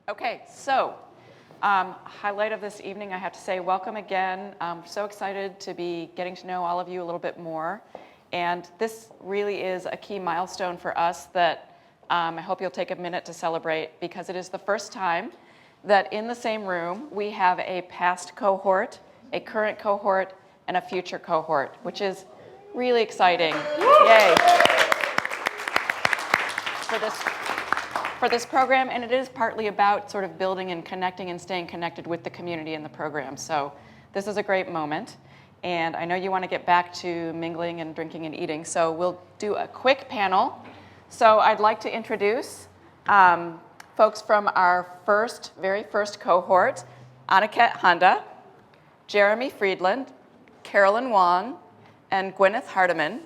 Okay, so highlight of this evening, I have to say welcome again. I'm so excited to be getting to know all of you a little bit more. And this really is a key milestone for us that I hope you'll take a minute to celebrate, because it is the first time that in the same room we have a past cohort, a current cohort, and a future cohort, which is really exciting. Yay. For this program, and it is partly about sort of building and connecting and staying connected with the community in the program. So this is a great moment, and I know you want to get back to mingling and drinking and eating, so we'll do a quick panel. So I'd like to introduce folks from our very first cohort: Aniket Handa, Jeremy Friedland, Carolyn Wong, and Gwyneth Hardiman.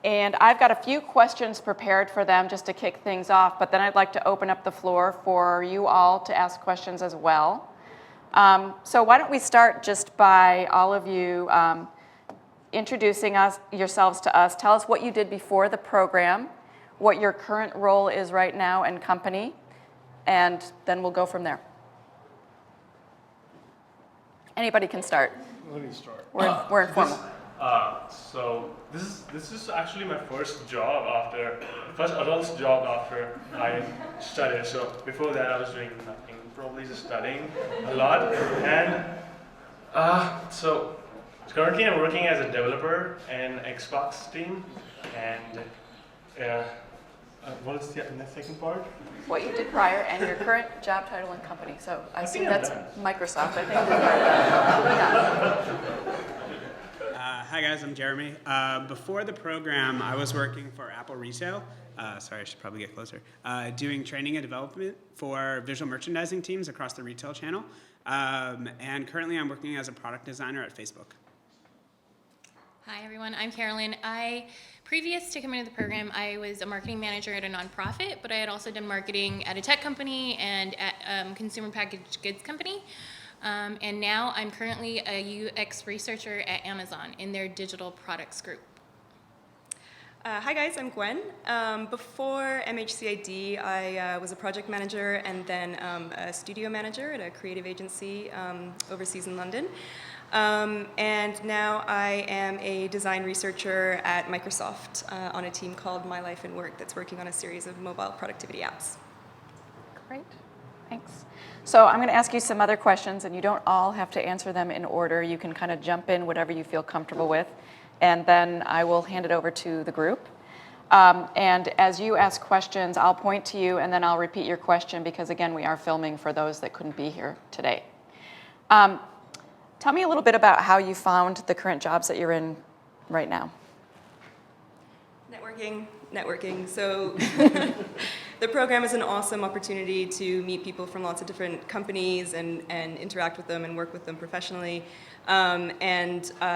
And I've got a few questions prepared for them just to kick things off, but then I'd like to open up the floor for you all to ask questions as well. So why don't we start just by all of you introducing yourselves to us. Tell us what you did before the program, what your current role is right now in company, and then we'll go from there. Anybody can start. Let me start. We're informal. So this is actually my first adult job after I studied. So before that I was doing nothing, probably just studying a lot. And so currently I'm working as a developer in Xbox team. And what is the second part? What you did prior and your current job title and company. So I assume that's Microsoft, I think. Hi guys, I'm Jeremy. Before the program, I was working for Apple Resale. Sorry, I should probably get closer. Doing training and development for visual merchandising teams across the retail channel. And currently I'm working as a product designer at Facebook. Hi everyone, I'm Carolyn. Previous to coming to the program, I was a marketing manager at a nonprofit, but I had also done marketing at a tech company and at a consumer packaged goods company. And now I'm currently a UX researcher at Amazon in their digital products group. Hi guys, I'm Gwen. Before MHCI+D, I was a project manager and then a studio manager at a creative agency overseas in London. And now I am a design researcher at Microsoft on a team called My Life and Work that's working on a series of mobile productivity apps. Great, thanks. So I'm going to ask you some other questions, and you don't all have to answer them in order. You can kind of jump in whatever you feel comfortable with, and then I will hand it over to the group. And as you ask questions, I'll point to you, and then I'll repeat your question, because again, we are filming for those that couldn't be here today. Tell me a little bit about how you found the current jobs that you're in right now. Networking. So the program is an awesome opportunity to meet people from lots of different companies and interact with them and work with them professionally. The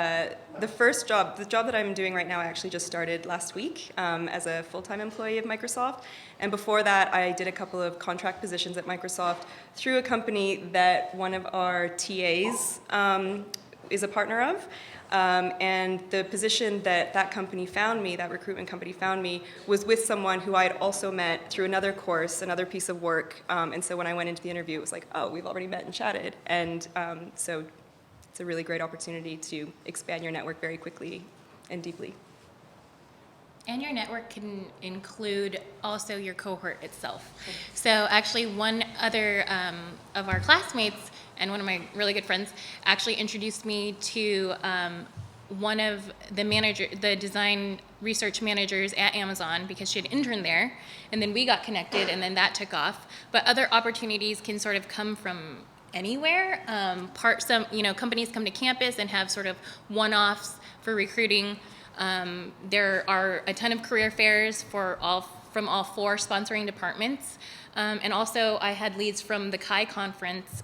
job that I'm doing right now, I actually just started last week as a full-time employee of Microsoft. And before that, I did a couple of contract positions at Microsoft through a company that one of our TAs is a partner of. And the position that company found me, that recruitment company found me, was with someone who I had also met through another course, another piece of work. And so when I went into the interview, it was like, oh, we've already met and chatted. And so it's a really great opportunity to expand your network very quickly and deeply. And your network can include also your cohort itself. So actually one other of our classmates and one of my really good friends actually introduced me to one of the design research managers at Amazon, because she had interned there, and then we got connected, and then that took off. But other opportunities can sort of come from anywhere. Companies come to campus and have sort of one-offs for recruiting. There are a ton of career fairs from all 4 sponsoring departments. And also I had leads from the Chi conference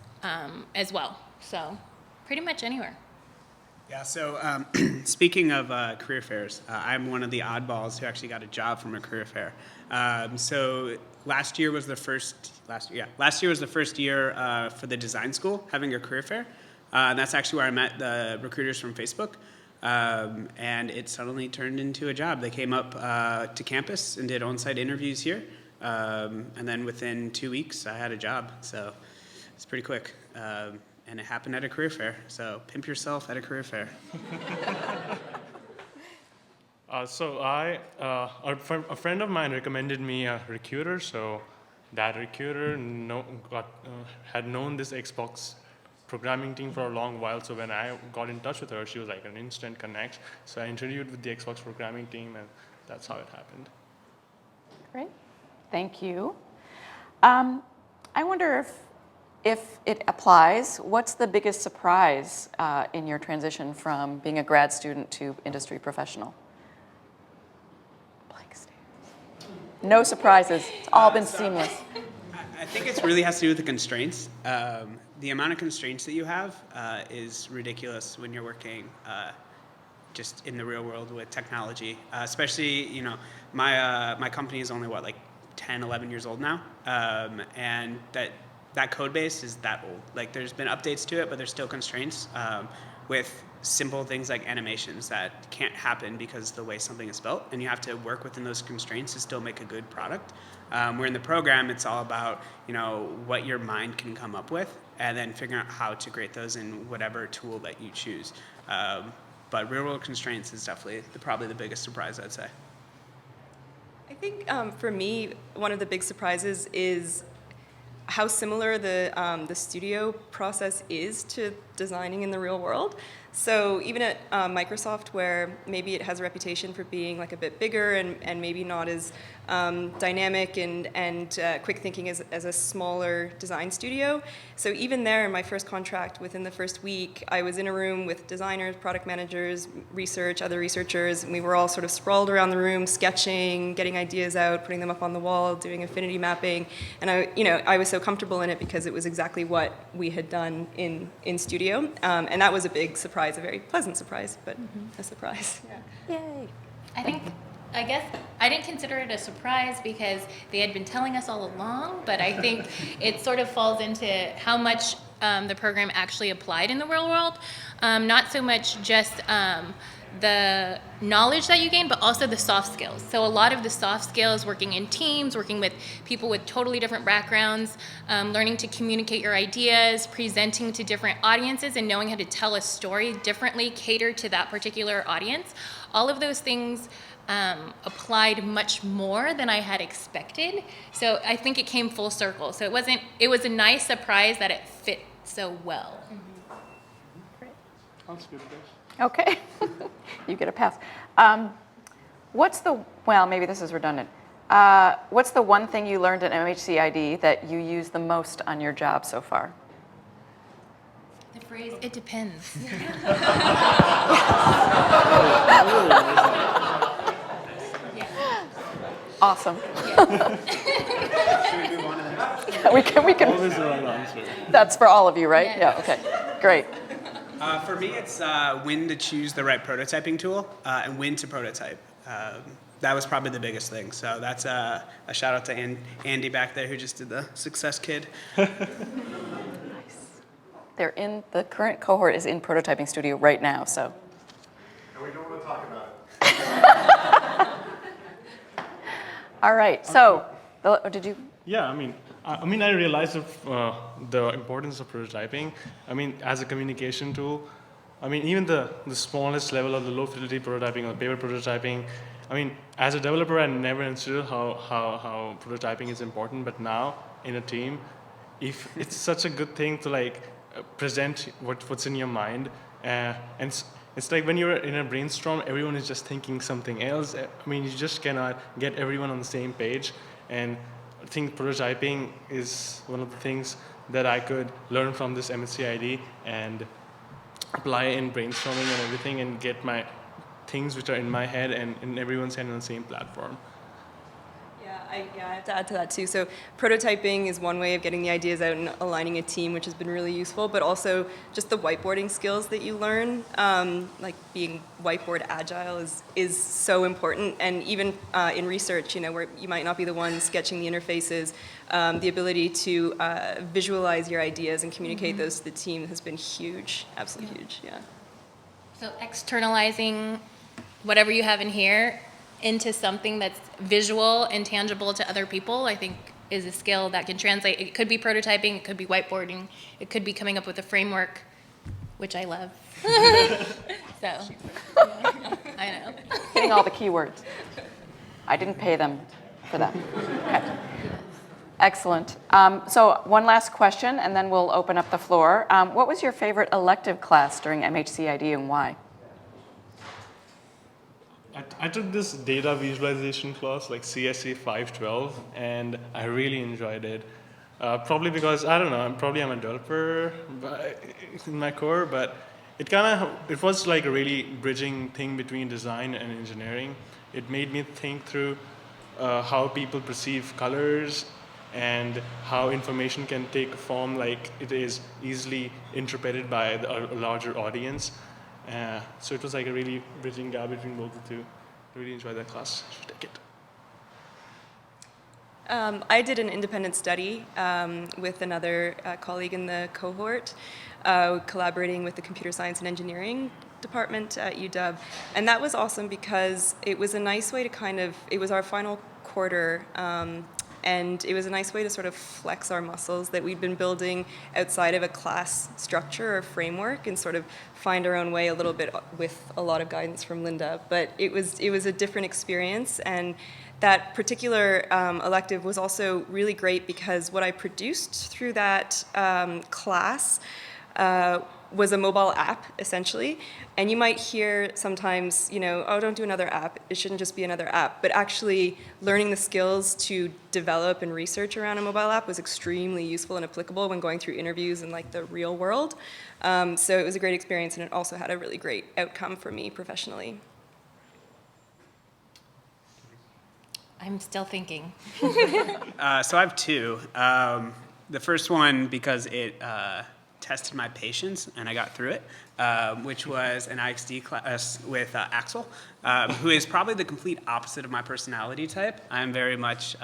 as well. So pretty much anywhere. Yeah, so speaking of career fairs, I'm one of the oddballs who actually got a job from a career fair. So last year was the first year for the design school having a career fair. And that's actually where I met the recruiters from Facebook. And it suddenly turned into a job. They came up to campus and did on-site interviews here. And then within 2 weeks, I had a job. So it's pretty quick. And it happened at a career fair. So pimp yourself at a career fair. A friend of mine recommended me a recruiter, so that recruiter had known this Xbox programming team for a long while, so when I got in touch with her, she was like an instant connect. So I interviewed with the Xbox programming team, and that's how it happened. Great. Thank you. I wonder if it applies, what's the biggest surprise in your transition from being a grad student to industry professional? Blank stares. No surprises. It's all been seamless. I think it really has to do with the constraints. The amount of constraints that you have is ridiculous when you're working just in the real world with technology. Especially, my company is only, 10, 11 years old now. And that code base is that old. Like, there's been updates to it, but there's still constraints with simple things like animations that can't happen because of the way something is built, and you have to work within those constraints to still make a good product. Where in the program, it's all about what your mind can come up with, and then figuring out how to create those in whatever tool that you choose. But real-world constraints is definitely probably the biggest surprise, I'd say. I think for me, one of the big surprises is how similar the studio process is to designing in the real world. So even at Microsoft, where maybe it has a reputation for being like a bit bigger and maybe not as dynamic and quick thinking as a smaller design studio. So even there, in my first contract, within the first week, I was in a room with designers, product managers, other researchers, and we were all sort of sprawled around the room, sketching, getting ideas out, putting them up on the wall, doing affinity mapping. And I was so comfortable in it because it was exactly what we had done in studio. And that was a big surprise, a very pleasant surprise, but a surprise. Yeah. Yay. I guess I didn't consider it a surprise because they had been telling us all along, but I think it sort of falls into how much the program actually applied in the real world. Not so much just the knowledge that you gain, but also the soft skills. So a lot of the soft skills, working in teams, working with people with totally different backgrounds, learning to communicate your ideas, presenting to different audiences, and knowing how to tell a story differently, cater to that particular audience. All of those things applied much more than I had expected. So I think it came full circle. So it was a nice surprise that it fit so well. Sounds good, guys. Okay. You get a pass. Maybe this is redundant. What's the one thing you learned at MHCI+D that you use the most on your job so far? The phrase, it depends. Awesome. we can. Always the right answer. That's for all of you, right? Yes. Yeah. Okay. Great. For me, it's when to choose the right prototyping tool and when to prototype. That was probably the biggest thing. So that's a shout out to Andy back there who just did the Success Kid. Nice. The current cohort is in prototyping studio right now. So. And we don't want to talk about it. All right. So, did you? Yeah, I realized the importance of prototyping. As a communication tool, even the smallest level of the low fidelity prototyping or paper prototyping. As a developer, I never understood how prototyping is important, but now in a team, if it's such a good thing to present what's in your mind, and it's like when you're in a brainstorm, everyone is just thinking something else. You just cannot get everyone on the same page. And I think prototyping is one of the things that I could learn from this MHCI+D and apply in brainstorming and everything and get my things which are in my head and in everyone's head on the same platform. I have to add to that too. So prototyping is one way of getting the ideas out and aligning a team, which has been really useful, but also just the whiteboarding skills that you learn, like being whiteboard agile is so important. And even in research, where you might not be the one sketching the interfaces, the ability to visualize your ideas and communicate those to the team has been huge, absolutely huge, yeah. So externalizing whatever you have in here into something that's visual and tangible to other people, I think is a skill that can translate. It could be prototyping, it could be whiteboarding, it could be coming up with a framework, which I love. So, I know. Hitting all the keywords. I didn't pay them for that. Okay. Excellent. So one last question, and then we'll open up the floor. What was your favorite elective class during MHCI+D and why? I took this data visualization class, like CSE 512, and I really enjoyed it. Probably because, I don't know, I'm a developer in my core, but it was like a really bridging thing between design and engineering. It made me think through how people perceive colors and how information can take a form like it is easily interpreted by a larger audience. So it was like a really bridging gap between both the two. I really enjoyed that class. You should take it. I did an independent study with another colleague in the cohort, collaborating with the computer science and engineering department at UW. And that was awesome because it was a nice way to it was our final quarter, and it was a nice way to sort of flex our muscles that we'd been building outside of a class structure or framework and sort of find our own way a little bit with a lot of guidance from Linda. But it was a different experience, and that particular elective was also really great because what I produced through that class was a mobile app, essentially. And you might hear sometimes, oh, don't do another app. It shouldn't just be another app. But actually learning the skills to develop and research around a mobile app was extremely useful and applicable when going through interviews in like the real world. So it was a great experience, and it also had a really great outcome for me professionally. I'm still thinking. So I have two. The first one, because it tested my patience and I got through it, which was an IXD class with Axel, who is probably the complete opposite of my personality type. I'm very much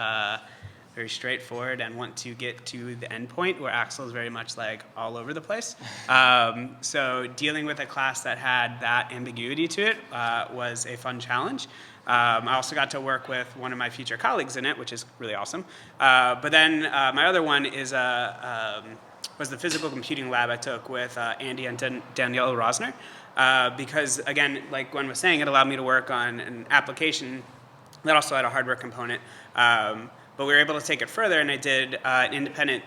very straightforward and want to get to the end point, where Axel is very much like all over the place. So dealing with a class that had that ambiguity to it was a fun challenge. I also got to work with one of my future colleagues in it, which is really awesome. But then my other one is was the physical computing lab I took with Andy and Danielle Rosner, because again, like Gwen was saying, it allowed me to work on an application that also had a hardware component. But we were able to take it further, and I did an independent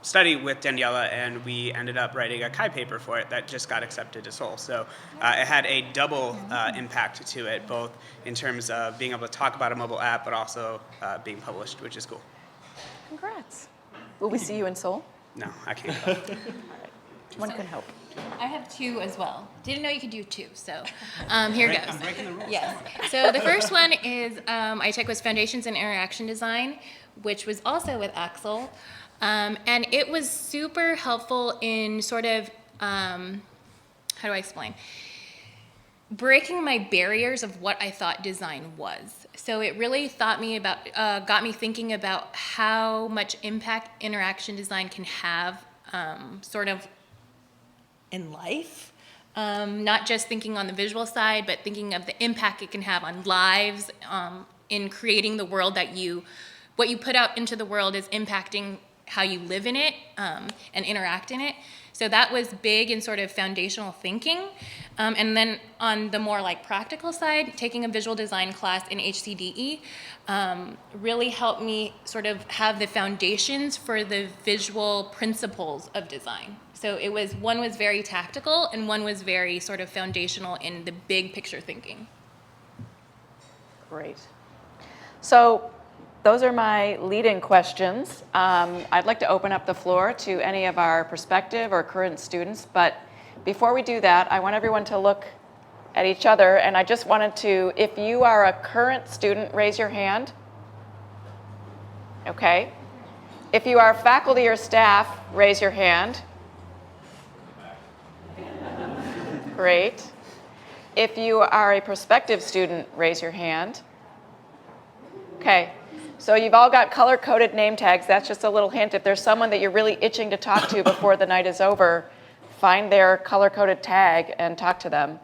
study with Daniela, and we ended up writing a Chi paper for it that just got accepted to Seoul. So it had a double impact to it, both in terms of being able to talk about a mobile app, but also being published, which is cool. Congrats. Will we see you in Seoul? No, I can't. All right. One can hope. I have two as well. Didn't know you could do two, so here goes. I'm breaking the rules. Yes. So the first one is I took was Foundations in Interaction Design, which was also with Axel. And it was super helpful in sort of, how do I explain? Breaking my barriers of what I thought design was. So it really got me thinking about how much impact interaction design can have sort of in life. Not just thinking on the visual side, but thinking of the impact it can have on lives, in creating the world what you put out into the world is impacting how you live in it and interact in it. So that was big in sort of foundational thinking. And then on the more like practical side, taking a visual design class in HCDE really helped me sort of have the foundations for the visual principles of design. So one was very tactical and one was very sort of foundational in the big picture thinking. Great. So those are my lead-in questions. I'd like to open up the floor to any of our prospective or current students, but before we do that, I want everyone to look at each other, and I just wanted to, if you are a current student, raise your hand. Okay. If you are faculty or staff, raise your hand. Great. If you are a prospective student, raise your hand. Okay. So you've all got color-coded name tags. That's just a little hint. If there's someone that you're really itching to talk to before the night is over, find their color-coded tag and talk to them.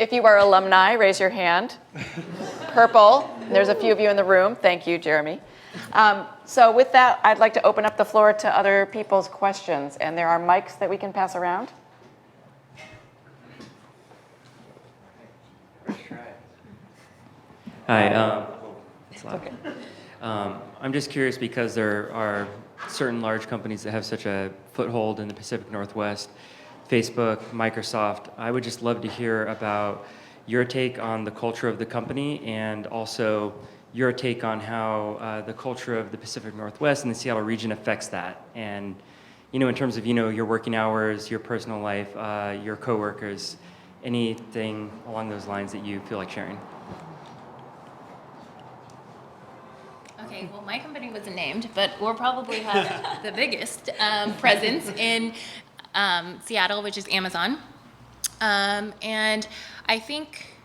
If you are alumni, raise your hand. Purple. There's a few of you in the room. Thank you, Jeremy. So with that, I'd like to open up the floor to other people's questions. And there are mics that we can pass around. Hi. It's loud. Okay. I'm just curious because there are certain large companies that have such a foothold in the Pacific Northwest, Facebook, Microsoft. I would just love to hear about your take on the culture of the company and also your take on how the culture of the Pacific Northwest and the Seattle region affects that. And, in terms of, your working hours, your personal life, your coworkers, anything along those lines that you feel like sharing. Okay, well, my company wasn't named, but we'll probably have the biggest presence in Seattle, which is Amazon. And I think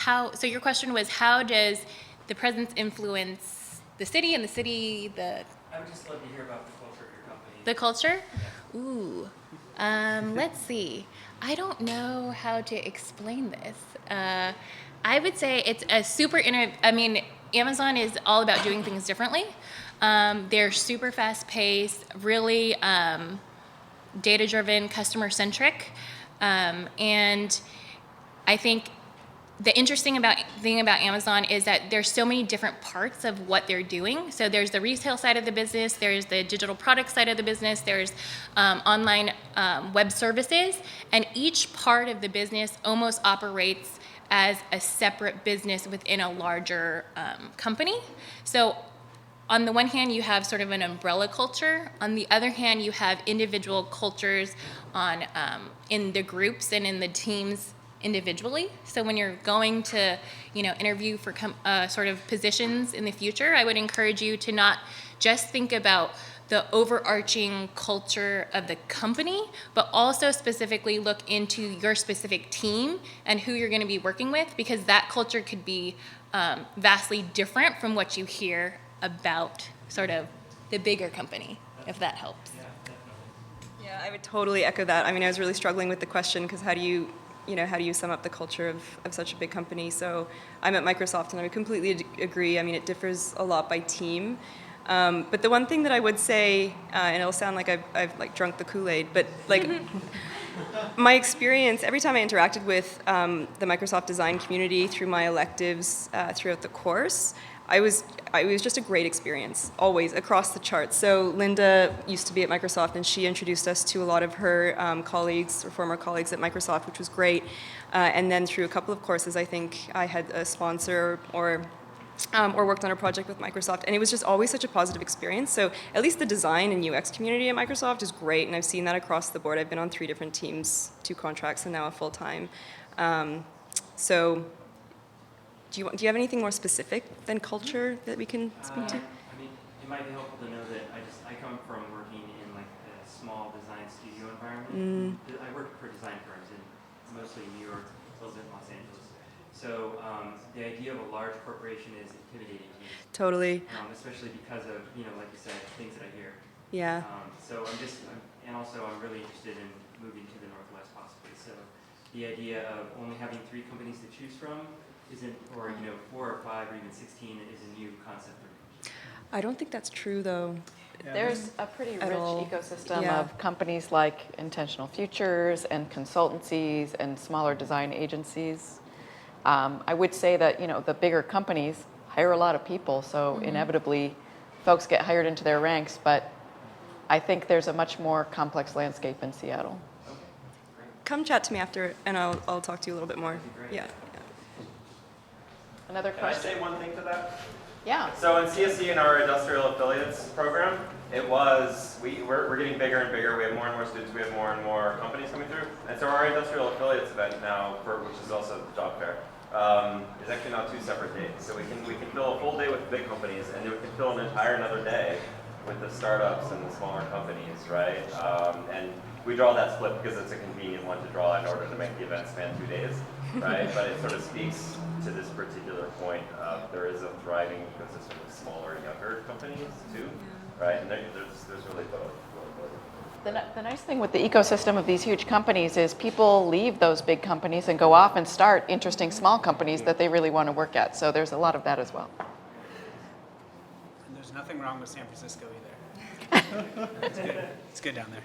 so your question was, how does the presence influence the city and the city, I would just love to hear about the culture of your company. the culture? Ooh, let's see. I don't know how to explain this. I would say it's a super, Amazon is all about doing things differently. They're super fast paced, really data-driven, customer-centric. And I think the interesting thing about Amazon is that there's so many different parts of what they're doing. So there's the retail side of the business, there's the digital product side of the business, there's online web services, and each part of the business almost operates as a separate business within a larger company. So on the one hand, you have sort of an umbrella culture. On the other hand, you have individual cultures in the groups and in the teams individually. So when you're going to, interview for sort of positions in the future, I would encourage you to not just think about the overarching culture of the company, but also specifically look into your specific team and who you're going to be working with, because that culture could be vastly different from what you hear about sort of the bigger company, if that helps. Yeah, I would totally echo that. I was really struggling with the question because how do you sum up the culture of such a big company? So I'm at Microsoft and I would completely agree. It differs a lot by team. But the one thing that I would say, and it'll sound like I've drunk the Kool-Aid, but my experience, every time I interacted with the Microsoft design community through my electives throughout the course, it was just a great experience, always, across the charts. So Linda used to be at Microsoft, and she introduced us to a lot of her colleagues, or former colleagues at Microsoft, which was great. And then through a couple of courses, I think I had a sponsor or worked on a project with Microsoft, and it was just always such a positive experience. So at least the design and UX community at Microsoft is great, and I've seen that across the board. I've been on 3 different teams, 2 contracts, and now a full-time. So do you have anything more specific than culture that we can speak to? It might be helpful to know that I come from working in a small design studio environment. I work for design firms in mostly New York, a little bit Los Angeles. So the idea of a large corporation is intimidating to me. Totally. Especially because of, like you said, things that I hear. Yeah. So I'm really interested in moving to the Northwest possibly. So the idea of only having 3 companies to choose from isn't, or 4 or 5 or even 16 is a new concept for me. I don't think that's true, though. There's a pretty rich ecosystem Yeah. of companies like Intentional Futures and consultancies and smaller design agencies. I would say that, the bigger companies hire a lot of people, so inevitably folks get hired into their ranks, but I think there's a much more complex landscape in Seattle. Come chat to me after, and I'll talk to you a little bit more. Yeah. Another Can I question? say one thing to that? Yeah. So in CSE, in our industrial affiliates program, we're getting bigger and bigger. We have more and more students. We have more and more companies coming through. And so our industrial affiliates event now, which is also the job fair, is actually now 2 separate days. So we can fill a full day with big companies, and then we can fill an entire another day with the startups and the smaller companies, right? And we draw that split because it's a convenient one to draw in order to make the event span 2 days, right? But it sort of speaks to this particular point. There is a thriving ecosystem of smaller, younger companies too, right? And there's really both. The nice thing with the ecosystem of these huge companies is people leave those big companies and go off and start interesting small companies that they really want to work at. So there's a lot of that as well. And there's nothing wrong with San Francisco either. It's good. It's good down there.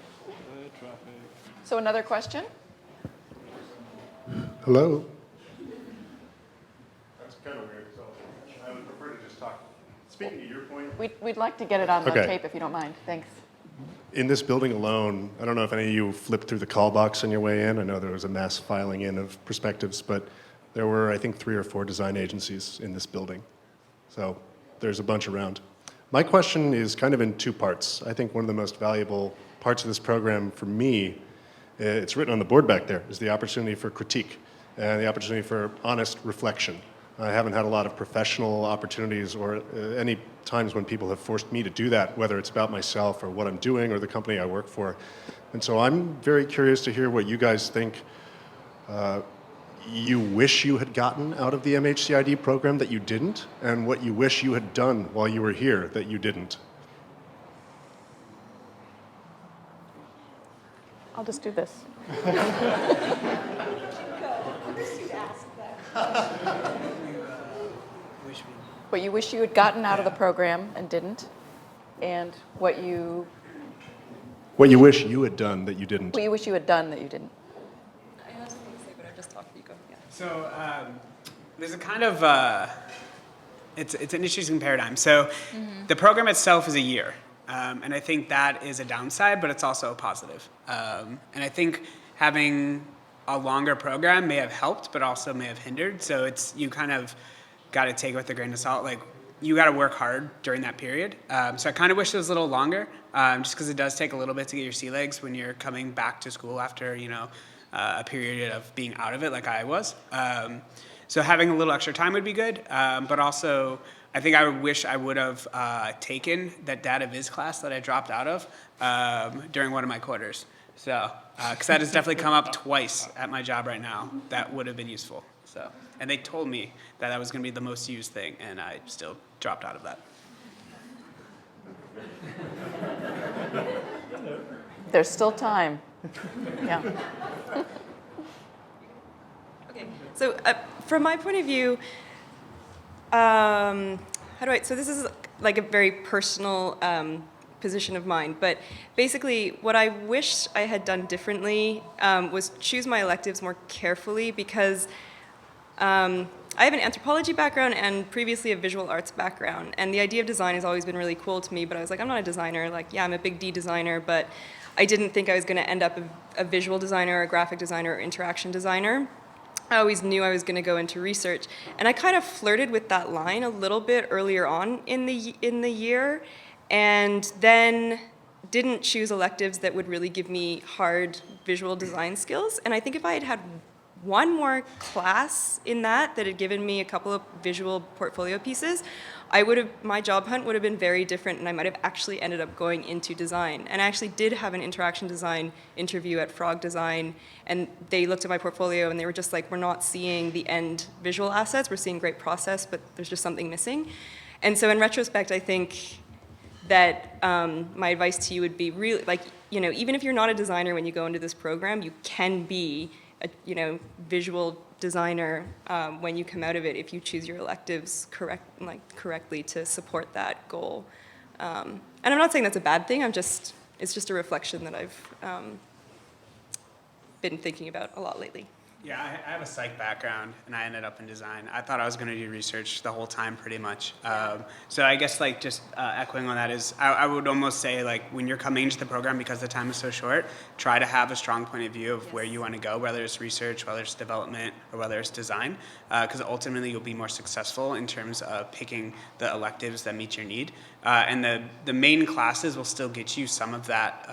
So another question? Hello? That's kind of weird, so I would prefer to just talk. Speaking to your point, We'd like to get it on the Okay. tape if you don't mind. Thanks. in this building alone, I don't know if any of you flipped through the call box on your way in. I know there was a mass filing in of perspectives, but there were, I think, 3 or 4 design agencies in this building. So there's a bunch around. My question is kind of in 2 parts. I think one of the most valuable parts of this program for me, it's written on the board back there, is the opportunity for critique and the opportunity for honest reflection. I haven't had a lot of professional opportunities or any times when people have forced me to do that, whether it's about myself or what I'm doing or the company I work for. And so I'm very curious to hear what you guys think you wish you had gotten out of the MHCI+D program that you didn't, and what you wish you had done while you were here that you didn't. I'll just do this. What you wish you had gotten out of the program and didn't, and what you What you wish you had done that you didn't. wish you had done that you didn't. I have something to say, but I just talked. You go. Yeah. So there's a kind of, it's an interesting paradigm. So the program itself is a year. And I think that is a downside, but it's also a positive. And I think having a longer program may have helped, but also may have hindered. So you kind of got to take it with a grain of salt. Like, you got to work hard during that period. So I kind of wish it was a little longer, just because it does take a little bit to get your sea legs when you're coming back to school after, a period of being out of it like I was. So having a little extra time would be good, but also I think I wish I would have taken that data viz class that I dropped out of during one of my quarters. So, because that has definitely come up twice at my job right now. That would have been useful. So, and they told me that was going to be the most used thing, and I still dropped out of that. There's still time. Yeah. Okay. So from my point of view, so this is like a very personal position of mine, but basically what I wished I had done differently was choose my electives more carefully, because I have an anthropology background and previously a visual arts background, and the idea of design has always been really cool to me, but I was like, I'm not a designer. Like, yeah, I'm a big D designer, but I didn't think I was going to end up a visual designer, a graphic designer, or interaction designer. I always knew I was going to go into research, and I kind of flirted with that line a little bit earlier on in the year, and then didn't choose electives that would really give me hard visual design skills. And I think if I had had one more class in that had given me a couple of visual portfolio pieces, my job hunt would have been very different, and I might have actually ended up going into design. And I actually did have an interaction design interview at Frog Design, and they looked at my portfolio and they were just like, we're not seeing the end visual assets, we're seeing great process, but there's just something missing. And so in retrospect, I think that my advice to you would be really, like, even if you're not a designer when you go into this program, you can be a visual designer when you come out of it if you choose your electives correctly to support that goal. And I'm not saying that's a bad thing. It's just a reflection that I've been thinking about a lot lately. Yeah, I have a psych background, and I ended up in design. I thought I was going to do research the whole time, pretty much. So I guess, just echoing on that is, I would almost say, when you're coming into the program, because the time is so short, try to have a strong point of view of where you want to go, whether it's research, whether it's development, or whether it's design, because ultimately you'll be more successful in terms of picking the electives that meet your need. And the main classes will still get you some of that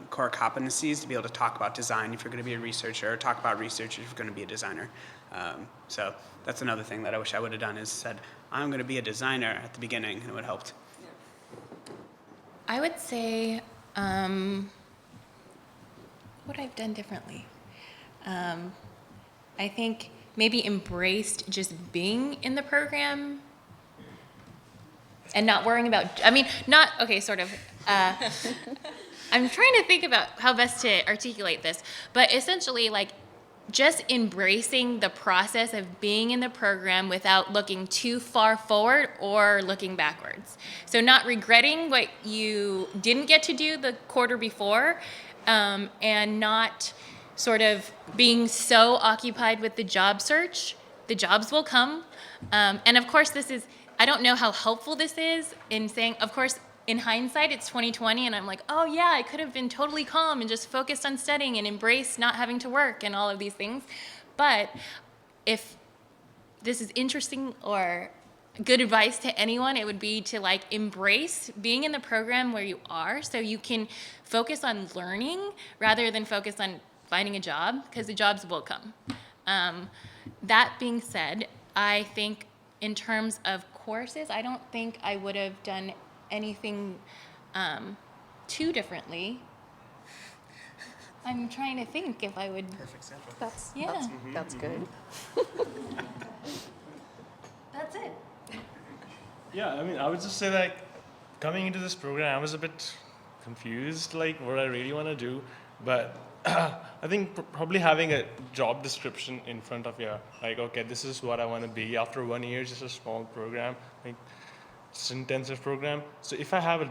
core competencies to be able to talk about design if you're going to be a researcher, or talk about research if you're going to be a designer. So that's another thing that I wish I would have done, is said, I'm going to be a designer at the beginning, and it would have helped. I would say, what I've done differently. I think maybe embraced just being in the program and not worrying about, sort of. I'm trying to think about how best to articulate this, but essentially, like, just embracing the process of being in the program without looking too far forward or looking backwards. So not regretting what you didn't get to do the quarter before, and not sort of being so occupied with the job search. The jobs will come. And of course, I don't know how helpful this is in saying, of course, in hindsight, it's 2020, and I'm like, oh yeah, I could have been totally calm and just focused on studying and embraced not having to work and all of these things. But if this is interesting or good advice to anyone, it would be to like embrace being in the program where you are so you can focus on learning rather than focus on finding a job, because the jobs will come. That being said, I think in terms of courses, I don't think I would have done anything too differently. I'm trying to think if I would. Perfect sample. That's good. That's it. Yeah, I mean, I would just say like coming into this program, I was a bit confused, like what I really want to do. But I think probably having a job description in front of you, like, okay, this is what I want to be after 1 year, just a small program, like it's an intensive program. So if I have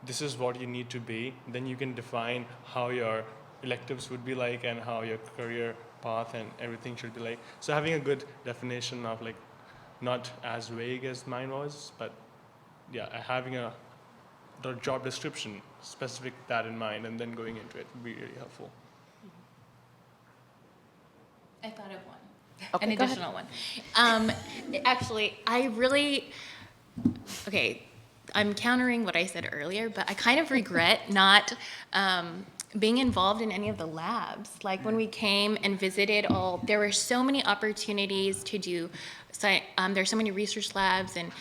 this is what you need to be, then you can define how your electives would be like and how your career path and everything should be like. So having a good definition of like, not as vague as mine was, but yeah, having the job description specific that in mind and then going into it would be really helpful. I thought of one. Okay, An go ahead. additional one. Actually, okay, I'm countering what I said earlier, but I kind of regret not being involved in any of the labs. Like when we came and visited there were so many opportunities to do, there's so many research labs, and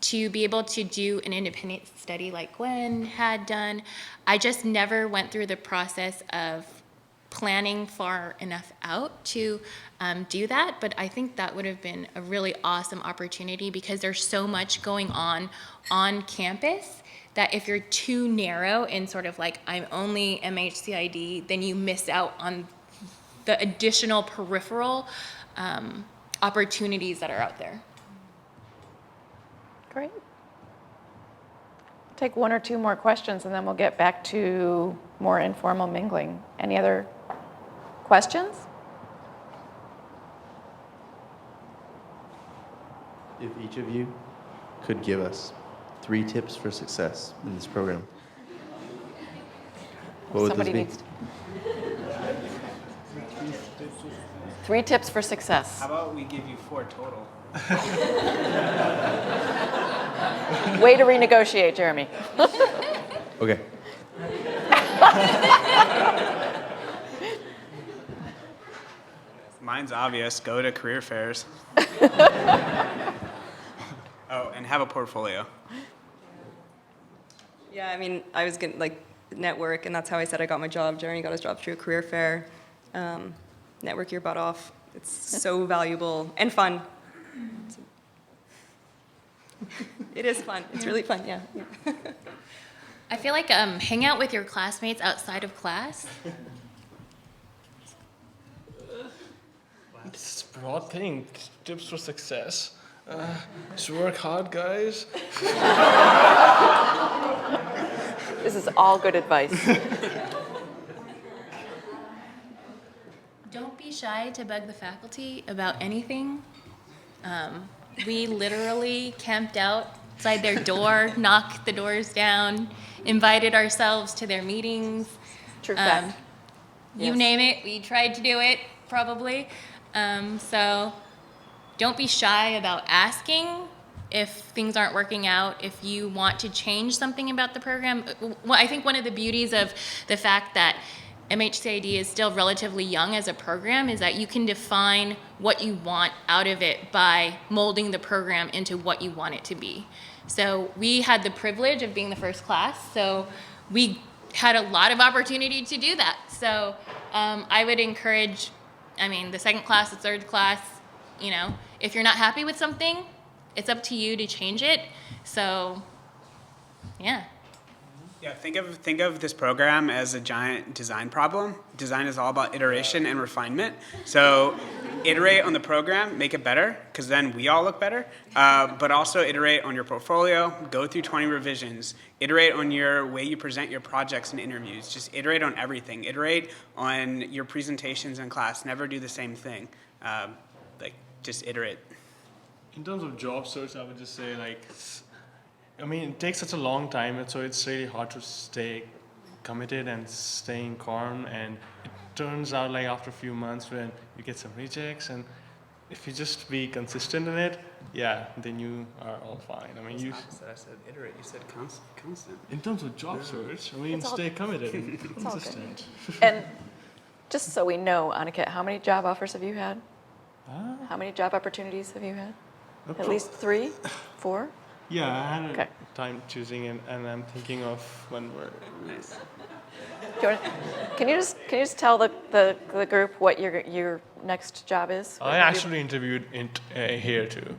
to be able to do an independent study like Gwen had done. I just never went through the process of planning far enough out to do that, but I think that would have been a really awesome opportunity, because there's so much going on campus that if you're too narrow in sort of like, I'm only MHCI+D, then you miss out on the additional peripheral opportunities that are out there. Great. Take one or two more questions and then we'll get back to more informal mingling. Any other questions? If each of you could give us 3 tips for success in this program, what would Somebody those be? needs 3 tips for success. How about we give you 4 total? Way to renegotiate, Jeremy. Okay. Mine's obvious. Go to career fairs. Oh, and have a portfolio. Yeah, I mean, I was going to like network, and that's how I said I got my job. Jeremy got his job through a career fair. Network your butt off. It's so valuable and fun. It is fun. It's really fun, yeah. I feel like hang out with your classmates outside of class. This broad thing, tips for success. Just work hard, guys. This is all good advice. Don't be shy to bug the faculty about anything. We literally camped outside their door, knocked the doors down, invited ourselves to their meetings. True fact. You Yes. name it, we tried to do it, probably. So don't be shy about asking if things aren't working out, if you want to change something about the program. Well, I think one of the beauties of the fact that MHCI+D is still relatively young as a program is that you can define what you want out of it by molding the program into what you want it to be. So we had the privilege of being the first class, so we had a lot of opportunity to do that. So I would encourage, the second class, the third class, if you're not happy with something, it's up to you to change it. So, yeah. Yeah, think of this program as a giant design problem. Design is all about iteration and refinement. So iterate on the program, make it better, because then we all look better. But also iterate on your portfolio, go through 20 revisions, iterate on your way you present your projects and interviews. Just iterate on everything. Iterate on your presentations in class. Never do the same thing. Just iterate. In terms of job search, I would just say I mean, it takes such a long time, and so it's really hard to stay committed and staying calm. And it turns out like after a few months when you get some rejects, and if you just be consistent in it, yeah, then you are all fine. I mean, I said iterate. You said constant. in terms of job search, I mean, stay committed and consistent. And just so we know, Aniket, how many job offers have you had? How many job opportunities have you had? At least 3, 4? Yeah, I had Okay. time choosing, and I'm thinking of one more. Nice. Can you just tell the group what your next job is? I actually interviewed here too.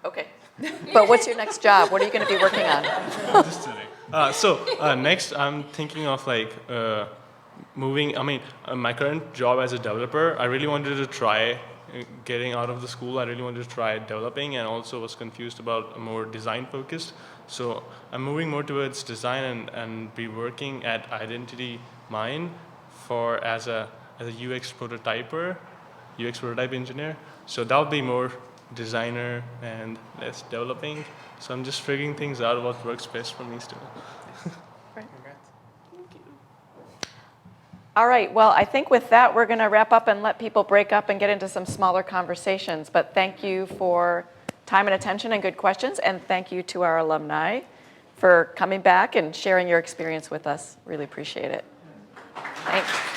Okay. But what's your next job? What are you going to be working on? Just kidding. Next, I'm thinking of moving. I mean, my current job as a developer, I really wanted to try getting out of the school. I really wanted to try developing, and also was confused about more design focused. So I'm moving more towards design and be working at Identity Mine as a UX prototype engineer. So that'll be more designer and less developing. So I'm just figuring things out what works best for me still. All right, well, I think with that, we're going to wrap up and let people break up and get into some smaller conversations. But thank you for time and attention and good questions. And thank you to our alumni for coming back and sharing your experience with us. Really appreciate it. Thanks.